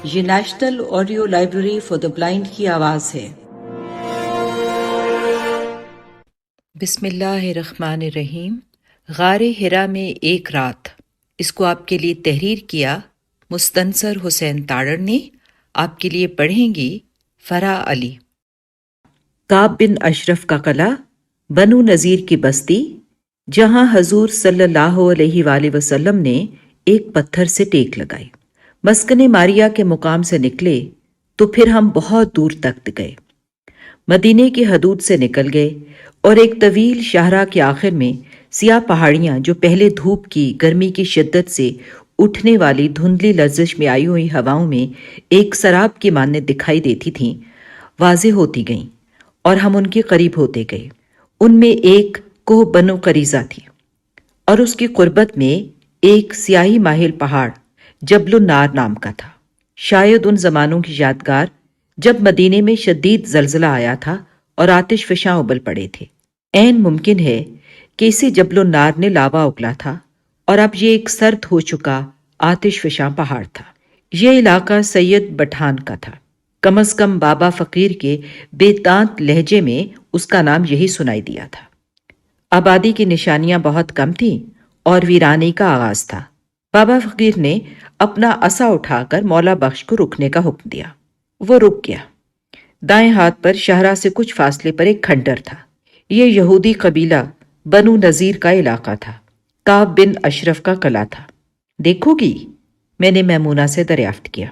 یہ national audio library for the blind کی آواز ہے۔ بسم اللہ الرحمن الرحیم۔ غار ہرا میں ایک رات، اس کو آپ کے لیے تحریر کیا مستنصر حسین تاڑر نے۔ آپ کے لیے پڑھیں گی فرح علی۔ کعب بن اشرف کا قلعہ بنو نذیر کی بستی، جہاں حضور صلی اللہ علیہ وآلہ وسلم نے ایک پتھر سے ٹیک لگائی۔ مسکن ماریا کے مقام سے نکلے تو پھر ہم بہت دور تک گئے، مدینے کی حدود سے نکل گئے اور ایک طویل شاہراہ کے آخر میں سیاہ پہاڑیاں جو پہلے دھوپ کی گرمی کی شدت سے اٹھنے والی دھندلی لرزش میں آئی ہوئی ہواؤں میں ایک سراب کی مانند دکھائی دیتی تھیں، واضح ہوتی گئیں اور ہم ان کے قریب ہوتے گئے۔ ان میں ایک کوہ بنو قریظہ تھی اور اس کی قربت میں ایک سیاہی ماہل پہاڑ جبل النار نام کا تھا، شاید ان زمانوں کی یادگار جب مدینے میں شدید زلزلہ آیا تھا اور آتش فشاں ابل پڑے تھے۔ عین ممکن ہے کہ اسی جبل النار نے لاوا اگلا تھا اور اب یہ ایک سرد ہو چکا آتش فشاں پہاڑ تھا۔ یہ علاقہ سید بٹھان کا تھا، کم از کم بابا فقیر کے بے تانت لہجے میں اس کا نام یہی سنائی دیا تھا۔ آبادی کی نشانیاں بہت کم تھیں اور ویرانے کا آغاز تھا۔ بابا فقیر نے اپنا عصا اٹھا کر مولا بخش کو رکنے کا حکم دیا۔ وہ رک گیا۔ دائیں ہاتھ پر شاہراہ سے کچھ فاصلے پر ایک کھنڈر تھا۔ یہ یہودی قبیلہ بنو نذیر کا علاقہ تھا، کعب بن اشرف کا قلعہ تھا۔ دیکھو گی؟ میں نے میمونہ سے دریافت کیا۔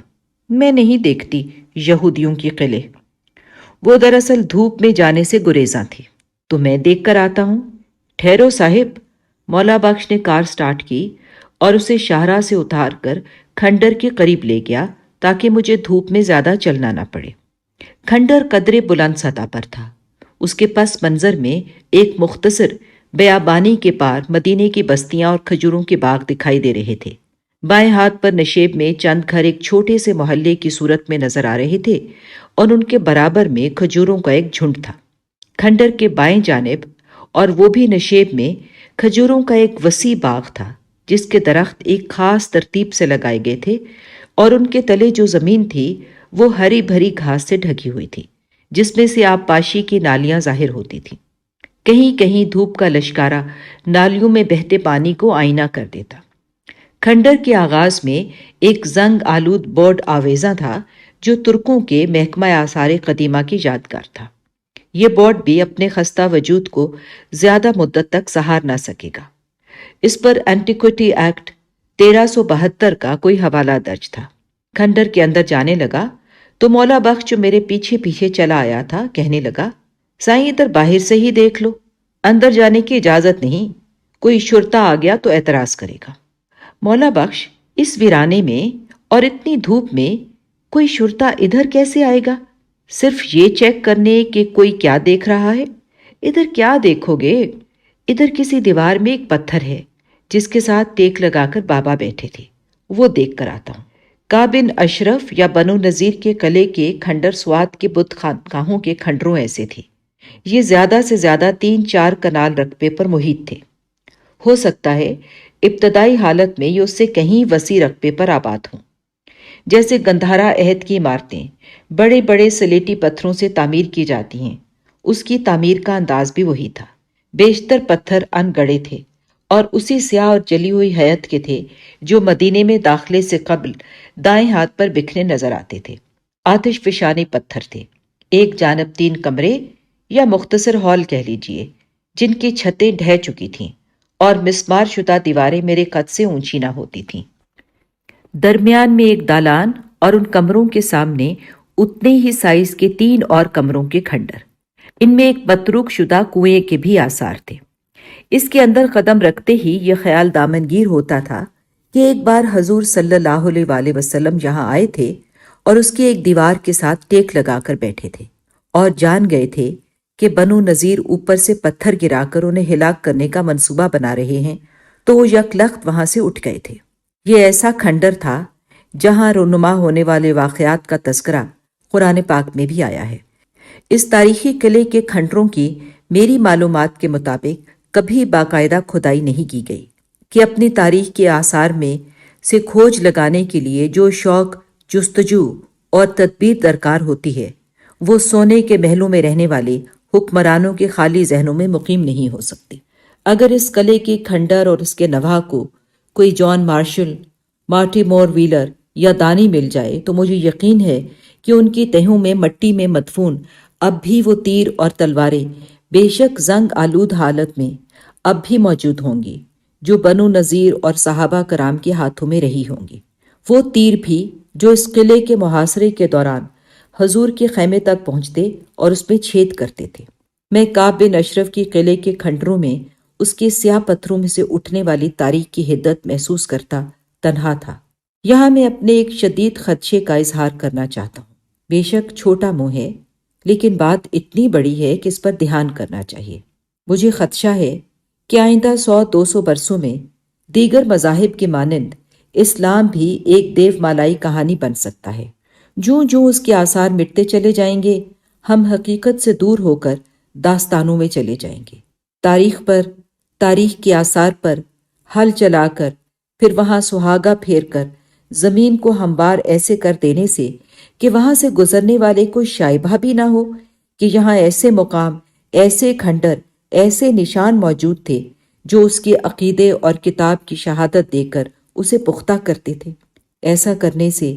میں نہیں دیکھتی یہودیوں کی قلعے، وہ دراصل دھوپ میں جانے سے گریزاں تھی۔ تو میں دیکھ کر آتا ہوں۔ ٹھہرو صاحب۔ مولا بخش نے کار سٹارٹ کی اور اسے شاہراہ سے اتار کر کھنڈر کے قریب لے گیا تاکہ مجھے دھوپ میں زیادہ چلنا نہ پڑے۔ کھنڈر قدرے بلند سطح پر تھا۔ اس کے پس منظر میں ایک مختصر بیابانی کے پار مدینے کی بستیاں اور کھجوروں کے باغ دکھائی دے رہے تھے۔ بائیں ہاتھ پر نشیب میں چند گھر ایک چھوٹے سے محلے کی صورت میں نظر آ رہے تھے اور ان کے برابر میں کھجوروں کا ایک جھنڈ تھا۔ کھنڈر کے بائیں جانب، اور وہ بھی نشیب میں، کھجوروں کا ایک وسیع باغ تھا جس کے درخت ایک خاص ترتیب سے لگائے گئے تھے اور ان کے تلے جو زمین تھی وہ ہری بھری گھاس سے ڈھکی ہوئی تھی جس میں سے آب پاشی کی نالیاں ظاہر ہوتی تھیں۔ کہیں کہیں دھوپ کا لشکارہ نالیوں میں بہتے پانی کو آئینہ کر دیتا۔ کھنڈر کے آغاز میں ایک زنگ آلود بورڈ آویزاں تھا جو ترکوں کے محکمہ آثار قدیمہ کی یادگار تھا۔ یہ بورڈ بھی اپنے خستہ وجود کو زیادہ مدت تک سہار نہ سکے گا۔ اس پر اینٹیکوٹی ایکٹ 1372 کا کوئی حوالہ درج تھا۔ کھنڈر کے اندر جانے لگا تو مولا بخش جو میرے پیچھے پیچھے چلا آیا تھا کہنے لگا، سائیں ادھر باہر سے ہی دیکھ لو، اندر جانے کی اجازت نہیں، کوئی شرطا آ گیا تو اعتراض کرے گا۔ مولا بخش، اس ویرانے میں اور اتنی دھوپ میں کوئی شرطا ادھر کیسے آئے گا؟ صرف یہ چیک کرنے کہ کوئی کیا دیکھ رہا ہے؟ ادھر کیا دیکھو گے؟ ادھر کسی دیوار میں ایک پتھر ہے جس کے ساتھ ٹیک لگا کر بابا بیٹھے تھے، وہ دیکھ کر آتا ہوں۔ کعب بن اشرف یا بنو نذیر کے قلعے کے کھنڈر سوات کے بت خانقاہوں کے کھنڈروں ایسے تھے۔ یہ زیادہ سے زیادہ 3-4 کنال رقبے پر محیط تھے۔ ہو سکتا ہے ابتدائی حالت میں یہ اس سے کہیں وسیع رقبے پر آباد ہوں۔ جیسے گندھارا عہد کی عمارتیں بڑے بڑے سلیٹی پتھروں سے تعمیر کی جاتی ہیں، اس کی تعمیر کا انداز بھی وہی تھا۔ بیشتر پتھر ان گڑھے تھے اور اسی سیاہ اور جلی ہوئی ہیئت کے تھے جو مدینے میں داخلے سے قبل دائیں ہاتھ پر بکھرے نظر آتے تھے۔ آتش فشانی پتھر تھے۔ ایک جانب 3 کمرے یا مختصر ہال کہہ لیجئے جن کی چھتیں ڈھہ چکی تھیں اور مسمار شدہ دیواریں میرے قد سے اونچی نہ ہوتی تھیں۔ درمیان میں ایک دالان اور ان کمروں کے سامنے اتنے ہی سائز کے 3 اور کمروں کے کھنڈر۔ ان میں ایک متروک شدہ کنویں کے بھی آثار تھے۔ اس کے اندر قدم رکھتے ہی یہ خیال دامنگیر ہوتا تھا کہ ایک بار حضور صلی اللہ علیہ وآلہ وسلم یہاں آئے تھے اور اس کی ایک دیوار کے ساتھ ٹیک لگا کر بیٹھے تھے اور جان گئے تھے کہ بنو نذیر اوپر سے پتھر گرا کر انہیں ہلاک کرنے کا منصوبہ بنا رہے ہیں، تو وہ یک لخت وہاں سے اٹھ گئے تھے۔ یہ ایسا کھنڈر تھا جہاں رونما ہونے والے واقعات کا تذکرہ قرآن پاک میں بھی آیا ہے۔ اس تاریخی قلعے کے کھنڈروں کی میری معلومات کے مطابق کبھی باقاعدہ کھدائی نہیں کی گئی کہ اپنی تاریخ کے آثار میں سے کھوج لگانے کے لیے جو شوق جستجو اور تدبیر درکار ہوتی ہے، وہ سونے کے محلوں میں رہنے والے حکمرانوں کے خالی ذہنوں میں مقیم نہیں ہو سکتی۔ اگر اس قلعے کے کھنڈر اور اس کے نواح کو کوئی جان مارشل، مارٹی مور ویلر یا دانی مل جائے تو مجھے یقین ہے کہ ان کی تہوں میں مٹی میں مدفون اب بھی وہ تیر اور تلواریں بے شک زنگ آلود حالت میں اب بھی موجود ہوں گی جو بنو نذیر اور صحابہ کرام کے ہاتھوں میں رہی ہوں گی، وہ تیر بھی جو اس قلعے کے محاصرے کے دوران حضور کے خیمے تک پہنچتے اور اس میں چھید کرتے تھے۔ میں کعب بن اشرف کی قلعے کے کھنڈروں میں اس کے سیاہ پتھروں میں سے اٹھنے والی تاریخ کی حدت محسوس کرتا تنہا تھا۔ یہاں میں اپنے ایک شدید خدشے کا اظہار کرنا چاہتا ہوں۔ بے شک چھوٹا منہ ہے، لیکن بات اتنی بڑی ہے کہ اس پر دھیان کرنا چاہیے۔ مجھے خدشہ ہے کہ آئندہ 100-200 برسوں میں دیگر مذاہب کے مانند اسلام بھی ایک دیو مالائی کہانی بن سکتا ہے۔ جوں جوں اس کے آثار مٹتے چلے جائیں گے، ہم حقیقت سے دور ہو کر داستانوں میں چلے جائیں گے۔ تاریخ کے آثار پر ہل چلا کر پھر وہاں سہاگا پھیر کر زمین کو ہموار ایسے کر دینے سے کہ وہاں سے گزرنے والے کو شائبہ بھی نہ ہو کہ یہاں ایسے مقام، ایسے کھنڈر، ایسے نشان موجود تھے جو اس کے عقیدے اور کتاب کی شہادت دے کر اسے پختہ کرتے تھے۔ ایسا کرنے سے،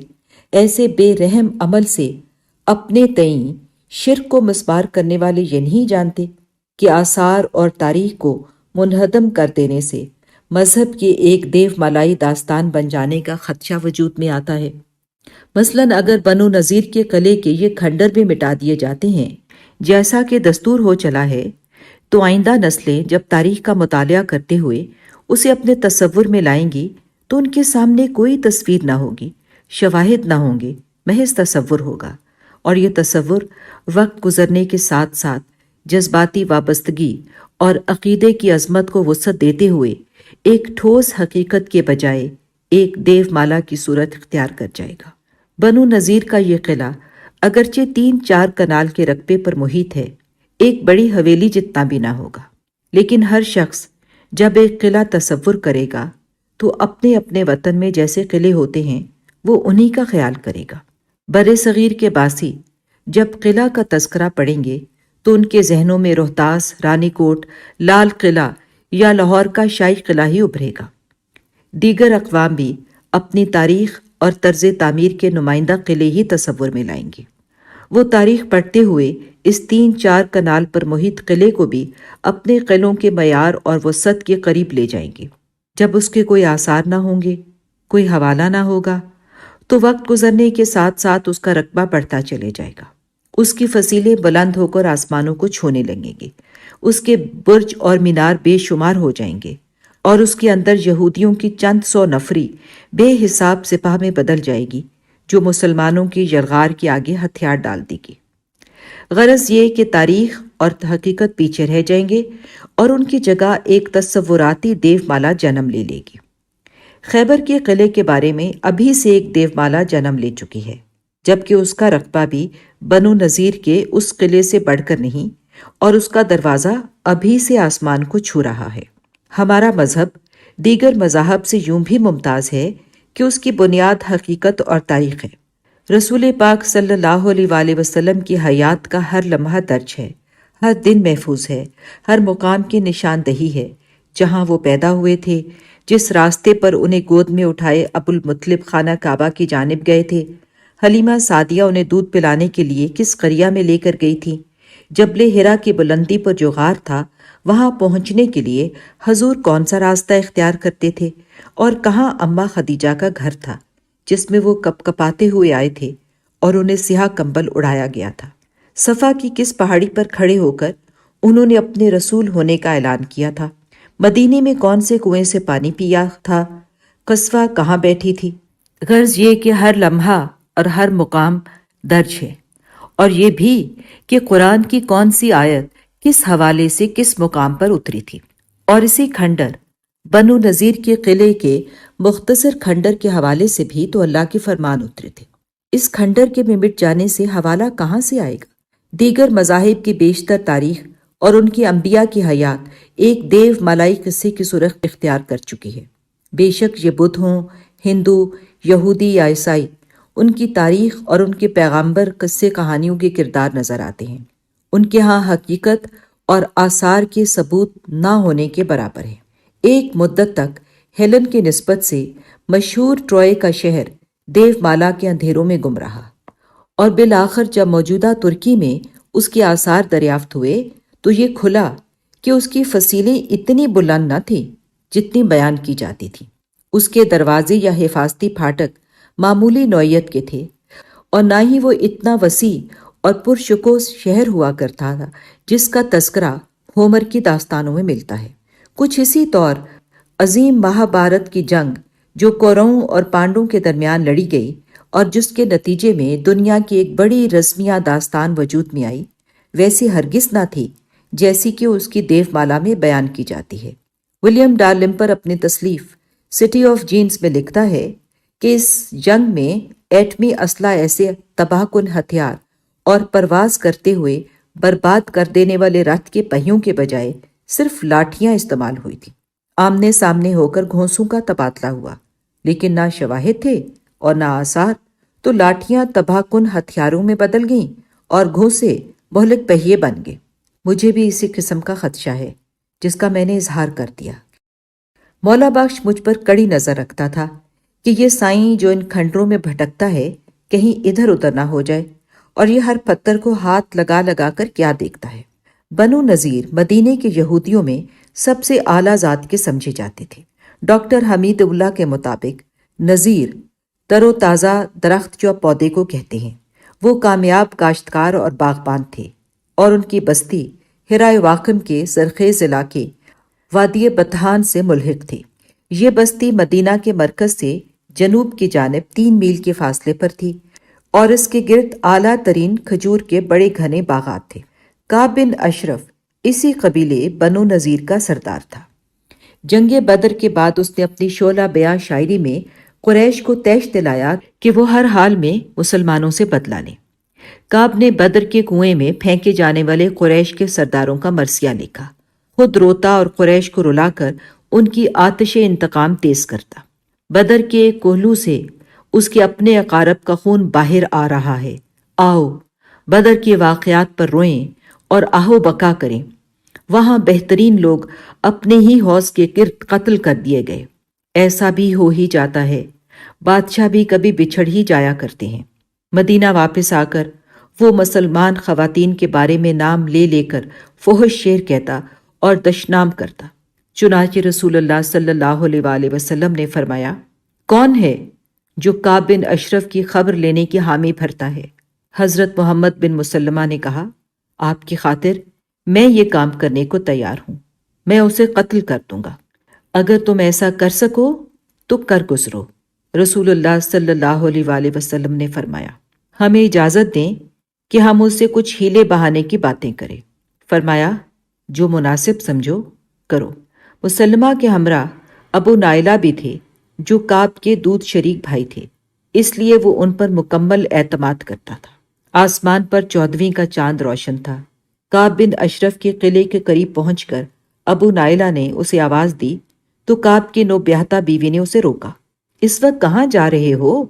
ایسے بے رحم عمل سے اپنے تئیں شرک کو مسمار کرنے والے یہ نہیں جانتے کہ آثار اور تاریخ کو منہدم کر دینے سے مذہب کے ایک دیو مالائی داستان بن جانے کا خدشہ وجود میں آتا ہے۔ مثلاً اگر بنو نذیر کے قلعے کے یہ کھنڈر بھی مٹا دیے جاتے ہیں جیسا کہ دستور ہو چلا ہے، تو آئندہ نسلیں جب تاریخ کا مطالعہ کرتے ہوئے اسے اپنے تصور میں لائیں گی تو ان کے سامنے کوئی تصویر نہ ہوگی، شواہد نہ ہوں گے، محض تصور ہوگا، اور یہ تصور وقت گزرنے کے ساتھ ساتھ جذباتی وابستگی اور عقیدے کی عظمت کو وسعت دیتے ہوئے ایک ٹھوس حقیقت کے بجائے ایک دیو مالا کی صورت اختیار کر جائے گا۔ بنو نذیر کا یہ قلعہ اگرچہ 3-4 کنال کے رقبے پر محیط ہے، ایک بڑی حویلی جتنا بھی نہ ہوگا، لیکن ہر شخص جب ایک قلعہ تصور کرے گا تو اپنے اپنے وطن میں جیسے قلعے ہوتے ہیں وہ انہی کا خیال کرے گا۔ بر صغیر کے باسی جب قلعہ کا تذکرہ پڑھیں گے تو ان کے ذہنوں میں روہتاس، رانی کوٹ، لال قلعہ یا لاہور کا شاہی قلعہ ہی ابھرے گا۔ دیگر اقوام بھی اپنی تاریخ اور طرز تعمیر کے نمائندہ قلعے ہی تصور میں لائیں گے۔ وہ تاریخ پڑھتے ہوئے اس 3-4 کنال پر محیط قلعے کو بھی اپنے قلعوں کے معیار اور وسعت کے قریب لے جائیں گے۔ جب اس کے کوئی آثار نہ ہوں گے، کوئی حوالہ نہ ہوگا، تو وقت گزرنے کے ساتھ ساتھ اس کا رقبہ بڑھتا چلے جائے گا۔ اس کی فصیلیں بلند ہو کر آسمانوں کو چھونے لگیں گے، اس کے برج اور مینار بے شمار ہو جائیں گے، اور اس کے اندر یہودیوں کی چند 100 نفری بے حساب سپاہ میں بدل جائے گی جو مسلمانوں کی یلغار کے آگے ہتھیار ڈال دے گی۔ غرض یہ کہ تاریخ اور حقیقت پیچھے رہ جائیں گے اور ان کی جگہ ایک تصوراتی دیو مالا جنم لے لے گی۔ خیبر کے قلعے کے بارے میں ابھی سے ایک دیو مالا جنم لے چکی ہے، جبکہ اس کا رقبہ بھی بنو نذیر کے اس قلعے سے بڑھ کر نہیں، اور اس کا دروازہ ابھی سے آسمان کو چھو رہا ہے۔ ہمارا مذہب دیگر مذاہب سے یوں بھی ممتاز ہے کہ اس کی بنیاد حقیقت اور تاریخ ہے۔ رسول پاک صلی اللہ علیہ وآلہ وسلم کی حیات کا ہر لمحہ درج ہے، ہر دن محفوظ ہے، ہر مقام کی نشاندہی ہے، جہاں وہ پیدا ہوئے تھے، جس راستے پر انہیں گود میں اٹھائے ابو المطلب خانہ کعبہ کی جانب گئے تھے، حلیمہ سعدیہ انہیں دودھ پلانے کے لیے کس قریہ میں لے کر گئی تھی، جبل حرا کی بلندی پر جو غار تھا وہاں پہنچنے کے لیے حضور کون سا راستہ اختیار کرتے تھے، اور کہاں اماں خدیجہ کا گھر تھا جس میں وہ کپ کپاتے ہوئے آئے تھے اور انہیں سیاہ کمبل اڑایا گیا تھا۔ صفا کی کس پہاڑی پر کھڑے ہو کر انہوں نے اپنے رسول ہونے کا اعلان کیا تھا، مدینے میں کون سے کنویں سے پانی پیا تھا، قصوہ کہاں بیٹھی تھی۔ غرض یہ کہ ہر لمحہ اور ہر مقام درج ہے، اور یہ بھی کہ قرآن کی کون سی آیت کس حوالے سے کس مقام پر اتری تھی، اور اسی کھنڈر بنو نذیر کے قلعے کے مختصر کھنڈر کے حوالے سے بھی تو اللہ کے فرمان اترے تھے۔ اس کھنڈر کے میں مٹ جانے سے حوالہ کہاں سے آئے گا؟ دیگر مذاہب کی بیشتر تاریخ اور ان کی انبیاء کی حیات ایک دیو مالائی قصے کی صورت اختیار کر چکی ہے۔ بے شک یہ بدھ ہوں، ہندو، یہودی یا عیسائی، ان کی تاریخ اور ان کے پیغمبر قصے کہانیوں کے کردار نظر آتے ہیں۔ ان کے ہاں حقیقت اور آثار کے ثبوت نہ ہونے کے برابر ہے۔ ایک مدت تک ہیلن کی نسبت سے مشہور ٹروئے کا شہر دیو مالا کے اندھیروں میں گم رہا، اور بالآخر جب موجودہ ترکی میں اس کے آثار دریافت ہوئے تو یہ کھلا کہ اس کی فصیلیں اتنی بلند نہ تھیں جتنی بیان کی جاتی تھی۔ اس کے دروازے یا حفاظتی پھاٹک معمولی نوعیت کے تھے، اور نہ ہی وہ اتنا وسیع اور پرشکوہ شہر ہوا کرتا تھا جس کا تذکرہ ہومر کی داستانوں میں ملتا ہے۔ کچھ اسی طور عظیم مہابھارت کی جنگ جو کوروں اور پانڈوں کے درمیان لڑی گئی اور جس کے نتیجے میں دنیا کی ایک بڑی رسمیہ داستان وجود میں آئی، ویسی ہرگز نہ تھی جیسی کہ اس کی دیو مالا میں بیان کی جاتی ہے۔ ولیم ڈارلمپر اپنی تصلیف سٹی آف جینز میں لکھتا ہے کہ اس جنگ میں ایٹمی اسلحہ ایسے تباہ کن ہتھیار اور پرواز کرتے ہوئے برباد کر دینے والے رتھ کے پہیوں کے بجائے صرف لاٹھیاں استعمال ہوئی تھیں۔ آمنے سامنے ہو کر گھونسوں کا تبادلہ ہوا، لیکن نہ شواہد تھے اور نہ آثار، تو لاٹھیاں تباہ کن ہتھیاروں میں بدل گئیں اور گھونسے مہلک پہیے بن گئے۔ مجھے بھی اسی قسم کا خدشہ ہے جس کا میں نے اظہار کر دیا۔ مولا بخش مجھ پر کڑی نظر رکھتا تھا کہ یہ سائیں جو ان کھنڈروں میں بھٹکتا ہے کہیں ادھر ادھر نہ ہو جائے، اور یہ ہر پتھر کو ہاتھ لگا لگا کر کیا دیکھتا ہے۔ بنو نذیر مدینے کے یہودیوں میں سب سے اعلیٰ ذات کے سمجھے جاتے تھے۔ ڈاکٹر حمید اللہ کے مطابق نذیر تر و تازہ درخت جو پودے کو کہتے ہیں۔ وہ کامیاب کاشتکار اور باغبان تھے، اور ان کی بستی ہرائے واقم کے زرخیز علاقے وادی بطحان سے ملحق تھی۔ یہ بستی مدینہ کے مرکز سے جنوب کی جانب 3 میل کے فاصلے پر تھی، اور اس کے گرد اعلیٰ ترین کھجور کے بڑے گھنے باغات تھے۔ کعب بن اشرف اسی قبیلے بنو نذیر کا سردار تھا۔ جنگ بدر کے بعد اس نے اپنی شعلہ بیاں شاعری میں قریش کو طیش دلایا کہ وہ ہر حال میں مسلمانوں سے بدلہ لیں۔ کعب نے بدر کے کنویں میں پھینکے جانے والے قریش کے سرداروں کا مرثیہ لکھا، خود روتا اور قریش کو رلا کر ان کی آتش انتقام تیز کرتا۔ بدر کے کوہلو سے اس کے اپنے اقارب کا خون باہر آ رہا ہے، آؤ بدر کے واقعات پر روئیں اور آہو بکا کریں۔ وہاں بہترین لوگ اپنے ہی حوض کے گرد قتل کر دیے گئے۔ ایسا بھی ہو ہی جاتا ہے، بادشاہ بھی کبھی بچھڑ ہی جایا کرتے ہیں۔ مدینہ واپس آ کر وہ مسلمان خواتین کے بارے میں نام لے لے کر فحش شعر کہتا اور دشنام کرتا۔ چنانچہ رسول اللہ صلی اللہ علیہ وآلہ وسلم نے فرمایا، کون ہے جو کعب بن اشرف کی خبر لینے کی حامی بھرتا ہے؟ حضرت محمد بن مسلمہ نے کہا، آپ کی خاطر میں یہ کام کرنے کو تیار ہوں، میں اسے قتل کر دوں گا۔ اگر تم ایسا کر سکو تو کر گزرو۔ رسول اللہ صلی اللہ علیہ وآلہ وسلم نے فرمایا، ہمیں اجازت دیں کہ ہم اس سے کچھ ہیلے بہانے کی باتیں کریں۔ فرمایا، جو مناسب سمجھو کرو۔ مسلمہ کے ہمراہ ابو نائلہ بھی تھے جو کعب کے دودھ شریک بھائی تھے، اس لیے وہ ان پر مکمل اعتماد کرتا تھا۔ آسمان پر 14ویں کا چاند روشن تھا۔ کعب بن اشرف کے قلعے کے قریب پہنچ کر ابو نائلہ نے اسے آواز دی تو کعب کی نوبیاہتا بیوی نے اسے روکا۔ اس وقت کہاں جا رہے ہو؟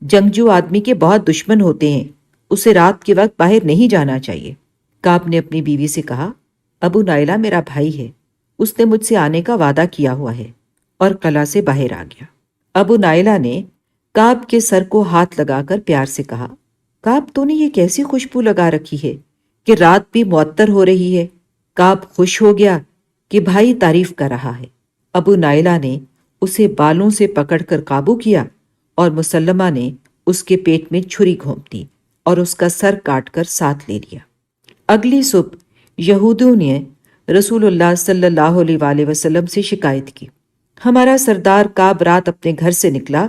جنگجو آدمی کے بہت دشمن ہوتے ہیں، اسے رات کے وقت باہر نہیں جانا چاہیے۔ کعب نے اپنی بیوی سے کہا، ابو نائلہ میرا بھائی ہے، اس نے مجھ سے آنے کا وعدہ کیا ہوا ہے، اور قلعہ سے باہر آ گیا۔ ابو نائلہ نے کعب کے سر کو ہاتھ لگا کر پیار سے کہا، کعب تو نے یہ کیسی خوشبو لگا رکھی ہے کہ رات بھی معطر ہو رہی ہے۔ کعب خوش ہو گیا کہ بھائی تعریف کر رہا ہے۔ ابو نائلہ نے اسے بالوں سے پکڑ کر قابو کیا، اور مسلمہ نے اس کے پیٹ میں چھری گھونپ دی اور اس کا سر کاٹ کر ساتھ لے لیا۔ اگلی صبح یہودیوں نے رسول اللہ صلی اللہ علیہ وآلہ وسلم سے شکایت کی، ہمارا سردار کعب رات اپنے گھر سے نکلا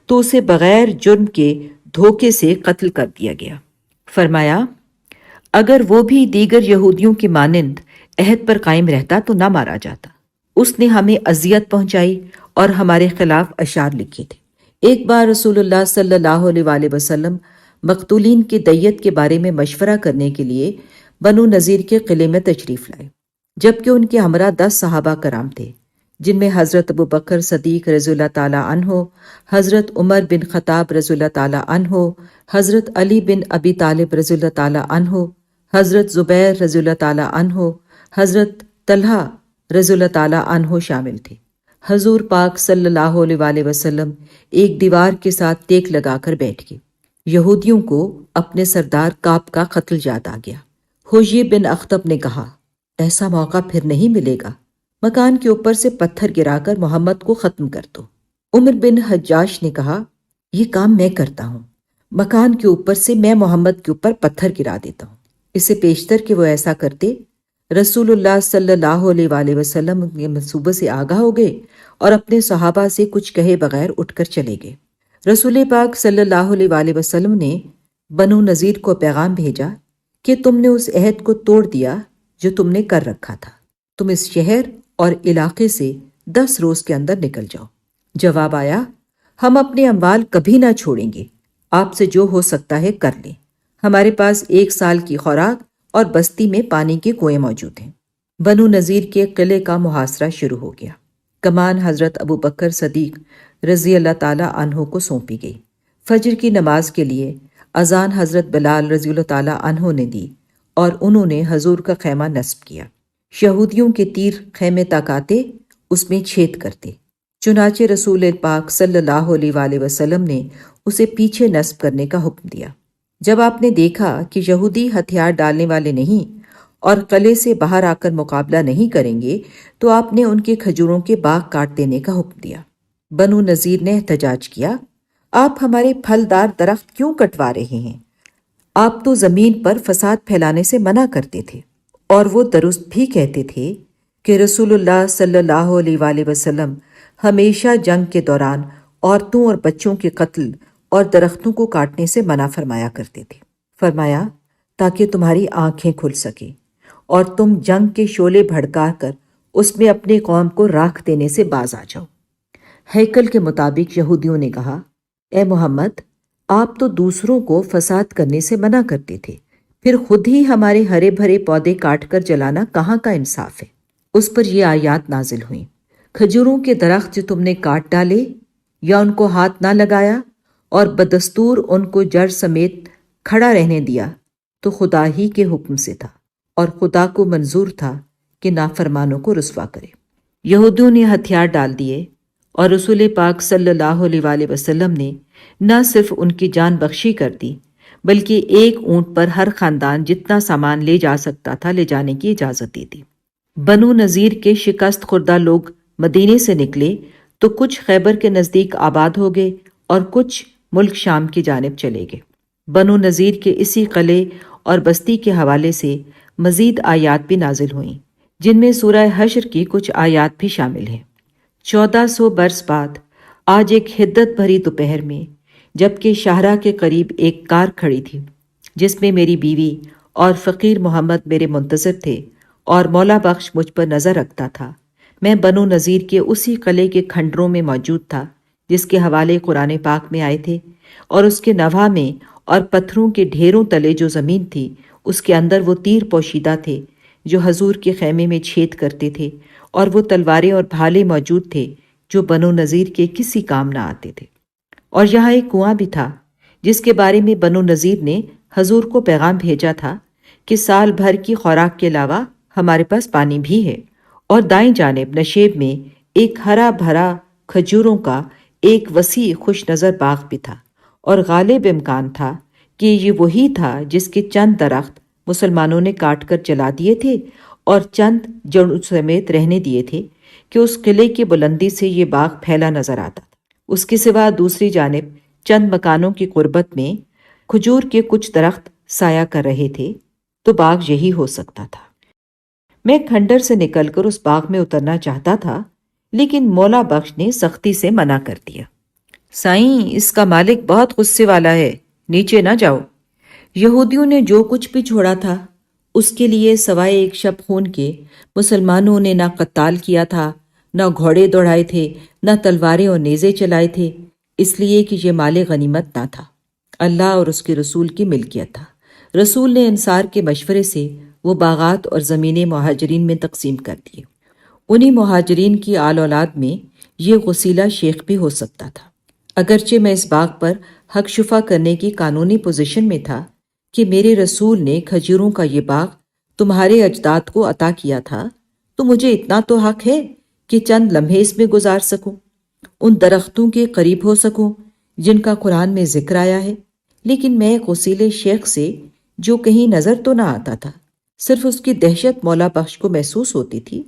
تو اسے بغیر جرم کے دھوکے سے قتل کر دیا گیا۔ فرمایا، اگر وہ بھی دیگر یہودیوں کی مانند عہد پر قائم رہتا تو نہ مارا جاتا۔ اس نے ہمیں اذیت پہنچائی اور ہمارے خلاف اشعار لکھے تھے۔ ایک بار رسول اللہ صلی اللہ علیہ وآلہ وسلم مقتولین کی دیت کے بارے میں مشورہ کرنے کے لیے بنو نذیر کے قلعے میں تشریف لائے، جبکہ ان کے ہمراہ 10 صحابہ کرام تھے جن میں حضرت ابو بکر صدیق رضی اللہ تعالیٰ عنہ، حضرت عمر بن خطاب رضی اللہ تعالیٰ عنہ، حضرت علی بن ابی طالب رضی اللہ تعالیٰ عنہ، حضرت زبیر رضی اللہ تعالیٰ عنہ، حضرت طلحہ رضی اللہ تعالیٰ عنہ شامل تھے۔ حضور پاک صلی اللہ علیہ وآلہ وسلم ایک دیوار کے ساتھ ٹیک لگا کر بیٹھ گئے۔ یہودیوں کو اپنے سردار کعب کا قتل یاد آ گیا۔ حجی بن اخطب نے کہا، ایسا موقع پھر نہیں ملے گا، مکان کے اوپر سے پتھر گرا کر محمد کو ختم کر دو۔ عمر بن حجاج نے کہا، یہ کام میں کرتا ہوں، مکان کے اوپر سے میں محمد کے اوپر پتھر گرا دیتا ہوں۔ اس سے پیشتر کہ وہ ایسا کرتے، رسول اللہ صلی اللہ علیہ وآلہ وسلم کے منصوبے سے آگاہ ہو گئے اور اپنے صحابہ سے کچھ کہے بغیر اٹھ کر چلے گئے۔ رسول پاک صلی اللہ علیہ وآلہ وسلم نے بنو نذیر کو پیغام بھیجا کہ تم نے اس عہد کو توڑ دیا جو تم نے کر رکھا تھا، تم اس شہر اور علاقے سے 10 روز کے اندر نکل جاؤ۔ جواب آیا، ہم اپنے اموال کبھی نہ چھوڑیں گے، آپ سے جو ہو سکتا ہے کر لیں، ہمارے پاس 1 سال کی خوراک اور بستی میں پانی کے کنویں موجود ہیں۔ بنو نذیر کے قلعے کا محاصرہ شروع ہو گیا۔ کمان حضرت ابو بکر صدیق رضی اللہ تعالیٰ عنہ کو سونپی گئی۔ فجر کی نماز کے لیے اذان حضرت بلال رضی اللہ تعالیٰ عنہ نے دی اور انہوں نے حضور کا خیمہ نصب کیا۔ یہودیوں کے تیر خیمے تک آتے، اس میں چھید کرتے، چنانچہ رسول پاک صلی اللہ علیہ وآلہ وسلم نے اسے پیچھے نصب کرنے کا حکم دیا۔ جب آپ نے دیکھا کہ یہودی ہتھیار ڈالنے والے نہیں اور قلعے سے باہر آ کر مقابلہ نہیں کریں گے تو آپ نے ان کے کھجوروں کے باغ کاٹ دینے کا حکم دیا۔ بنو نذیر نے احتجاج کیا، آپ ہمارے پھلدار درخت کیوں کٹوا رہے ہیں؟ آپ تو زمین پر فساد پھیلانے سے منع کرتے تھے، اور وہ درست بھی کہتے تھے کہ رسول اللہ صلی اللہ علیہ وآلہ وسلم ہمیشہ جنگ کے دوران عورتوں اور بچوں کے قتل اور درختوں کو کاٹنے سے منع فرمایا کرتے تھے۔ فرمایا، تاکہ تمہاری آنکھیں کھل سکیں اور تم جنگ کے شعلے بھڑکا کر اس میں اپنی قوم کو راکھ دینے سے باز آ جاؤ۔ ہیکل کے مطابق یہودیوں نے کہا، اے محمد، آپ تو دوسروں کو فساد کرنے سے منع کرتے تھے، پھر خود ہی ہمارے ہرے بھرے پودے کاٹ کر جلانا کہاں کا انصاف ہے؟ اس پر یہ آیات نازل ہوئیں، کھجوروں کے درخت جو تم نے کاٹ ڈالے یا ان کو ہاتھ نہ لگایا اور بدستور ان کو جڑ سمیت کھڑا رہنے دیا تو خدا ہی کے حکم سے تھا، اور خدا کو منظور تھا کہ نافرمانوں کو رسوا کرے۔ یہودیوں نے ہتھیار ڈال دیے اور رسول پاک صلی اللہ علیہ وآلہ وسلم نے نہ صرف ان کی جان بخشی کر دی بلکہ ایک اونٹ پر ہر خاندان جتنا سامان لے جا سکتا تھا لے جانے کی اجازت دی تھی۔ بنو نذیر کے شکست خوردہ لوگ مدینے سے نکلے تو کچھ خیبر کے نزدیک آباد ہو گئے اور کچھ ملک شام کی جانب چلے گئے۔ بنو نذیر کے اسی قلعے اور بستی کے حوالے سے مزید آیات بھی نازل ہوئیں، جن میں سورہ حشر کی کچھ آیات بھی شامل ہیں۔ 1400 برس بعد آج ایک حدت بھری دوپہر میں، جبکہ شاہراہ کے قریب ایک کار کھڑی تھی جس میں میری بیوی اور فقیر محمد میرے منتظر تھے اور مولا بخش مجھ پر نظر رکھتا تھا، میں بنو نذیر کے اسی قلعے کے کھنڈروں میں موجود تھا جس کے حوالے قرآن پاک میں آئے تھے، اور اس کے نواح میں اور پتھروں کے ڈھیروں تلے جو زمین تھی اس کے اندر وہ تیر پوشیدہ تھے جو حضور کے خیمے میں چھید کرتے تھے، اور وہ تلواریں اور بھالے موجود تھے جو بنو نذیر کے کسی کام نہ آتے تھے۔ اور یہاں ایک کنواں بھی تھا جس کے بارے میں بنو نذیر نے حضور کو پیغام بھیجا تھا کہ سال بھر کی خوراک کے علاوہ ہمارے پاس پانی بھی ہے۔ اور دائیں جانب نشیب میں ایک ہرا بھرا کھجوروں کا ایک وسیع خوش نظر باغ بھی تھا، اور غالب امکان تھا کہ یہ وہی تھا جس کے چند درخت مسلمانوں نے کاٹ کر جلا دیے تھے اور چند جڑوں سمیت رہنے دیے تھے کہ اس قلعے کی بلندی سے یہ باغ پھیلا نظر آتا تھا۔ اس کے سوا دوسری جانب چند مکانوں کی قربت میں کھجور کے کچھ درخت سایہ کر رہے تھے، تو باغ یہی ہو سکتا تھا۔ میں کھنڈر سے نکل کر اس باغ میں اترنا چاہتا تھا، لیکن مولا بخش نے سختی سے منع کر دیا۔ سائیں، اس کا مالک بہت غصے والا ہے، نیچے نہ جاؤ۔ یہودیوں نے جو کچھ بھی چھوڑا تھا اس کے لیے سوائے ایک شب خون کے مسلمانوں نے نہ قتال کیا تھا، نہ گھوڑے دوڑائے تھے، نہ تلواریں اور نیزے چلائے تھے، اس لیے کہ یہ مال غنیمت نہ تھا، اللہ اور اس کے رسول کی ملکیت تھا۔ رسول نے انصار کے مشورے سے وہ باغات اور زمینیں مہاجرین میں تقسیم کر دیے۔ انہی مہاجرین کی آل اولاد میں یہ غسیلہ شیخ بھی ہو سکتا تھا۔ اگرچہ میں اس باغ پر حق شفا کرنے کی قانونی پوزیشن میں تھا کہ میرے رسول نے کھجوروں کا یہ باغ تمہارے اجداد کو عطا کیا تھا، تو مجھے اتنا تو حق ہے کہ چند لمحے اس میں گزار سکوں، ان درختوں کے قریب ہو سکوں جن کا قرآن میں ذکر آیا ہے۔ لیکن میں غسیل شیخ سے جو کہیں نظر تو نہ آتا تھا، صرف اس کی دہشت مولا بخش کو محسوس ہوتی تھی۔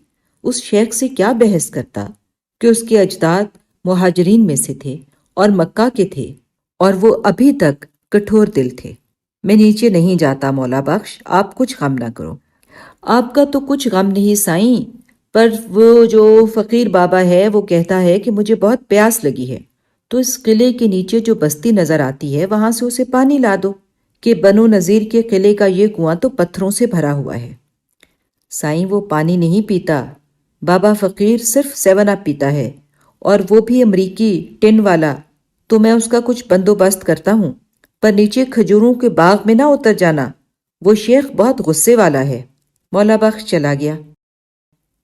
اس شیخ سے کیا بحث کرتا کہ اس کے اجداد مہاجرین میں سے تھے اور مکہ کے تھے، اور وہ ابھی تک کٹھور دل تھے۔ میں نیچے نہیں جاتا مولا بخش، آپ کچھ غم نہ کرو۔ آپ کا تو کچھ غم نہیں سائیں، پر وہ جو فقیر بابا ہے وہ کہتا ہے کہ مجھے بہت پیاس لگی ہے، تو اس قلعے کے نیچے جو بستی نظر آتی ہے وہاں سے اسے پانی لا دو، کہ بنو نذیر کے قلعے کا یہ کنواں تو پتھروں سے بھرا ہوا ہے۔ سائیں وہ پانی نہیں پیتا، بابا فقیر صرف 7 اپ پیتا ہے، اور وہ بھی امریکی ٹن والا، تو میں اس کا کچھ بندوبست کرتا ہوں، پر نیچے کھجوروں کے باغ میں نہ اتر جانا، وہ شیخ بہت غصے والا ہے۔ مولا بخش چلا گیا۔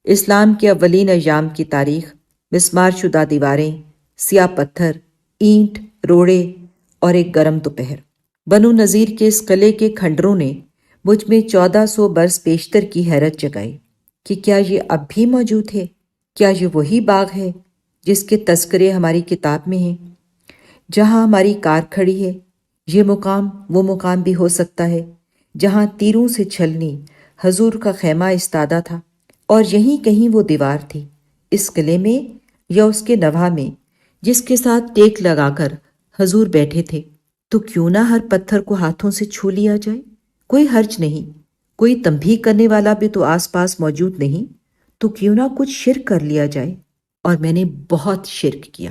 اسلام کے اولین ایام کی تاریخ، مسمار شدہ دیواریں، سیاہ پتھر، اینٹ، روڑے اور ایک گرم دوپہر۔ بنو نذیر کے اس قلعے کے کھنڈروں نے مجھ میں 1400 برس پیشتر کی حیرت جگائی کہ کیا یہ اب بھی موجود ہے؟ کیا یہ وہی باغ ہے جس کے تذکرے ہماری کتاب میں ہیں؟ جہاں ہماری کار کھڑی ہے، یہ مقام وہ مقام بھی ہو سکتا ہے جہاں تیروں سے چھلنی حضور کا خیمہ استادہ تھا، اور یہیں کہیں وہ دیوار تھی، اس قلعے میں یا اس کے نوحہ میں جس کے ساتھ ٹیک لگا کر حضور بیٹھے تھے۔ تو کیوں نہ ہر پتھر کو ہاتھوں سے چھو لیا جائے؟ کوئی حرج نہیں، کوئی تنبیہ کرنے والا بھی تو آس پاس موجود نہیں، تو کیوں نہ کچھ شرک کر لیا جائے؟ اور میں نے بہت شرک کیا۔